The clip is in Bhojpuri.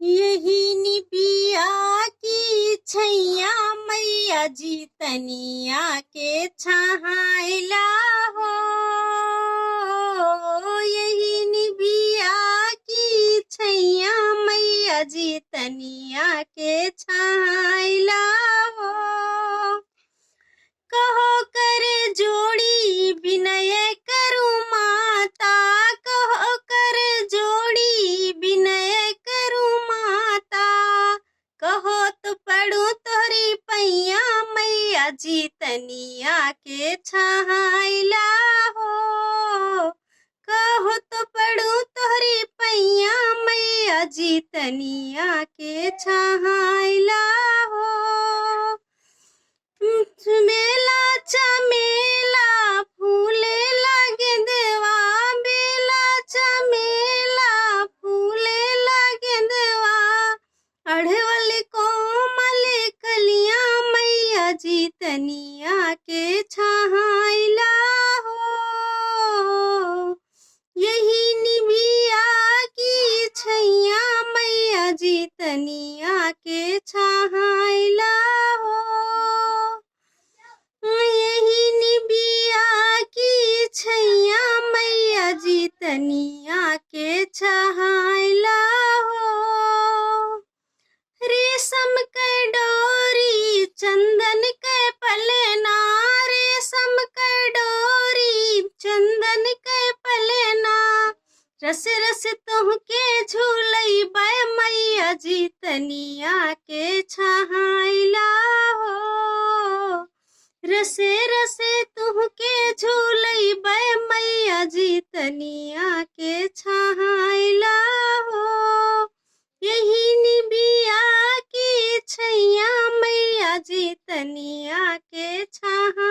यही निबिया की छैया मैया जी तनिया के छहाइला हो। यही निबिया की छैया मैया जी तनिया के छहाइला हो। कहो कर जोड़ी विनय करूं माता, कहो कर जोड़ी विनय करूं माता, कहो तो पढ़ूं तोहरी पैया मैया जी तनिया के छहाइला हो। कहो तो पढ़ूं तोहरी पैया मैया जी तनिया के छहाइला हो। बेला चमेला फूले लगे देवा, बेला चमेला फूले लगे देवा, अढ़वल कोमल कलिया मैया जी तनिया के छहाइला हो। यही निबिया की छैया मैया जी तनिया के छहाइला हो। यही निबिया की छैया मैया जी तनिया के छहाइला हो। रेशम के डोरी चंदन के पलेना, रेशम के डोरी चंदन के पलेना, रस रस तुहके झूलई बै मैया जी तनिया के छहाइला हो। रसे रसे तुहके झूलई बै मैया जी तनिया के छहाइला हो। यही निबिया की छैया मैया जी तनिया के छहा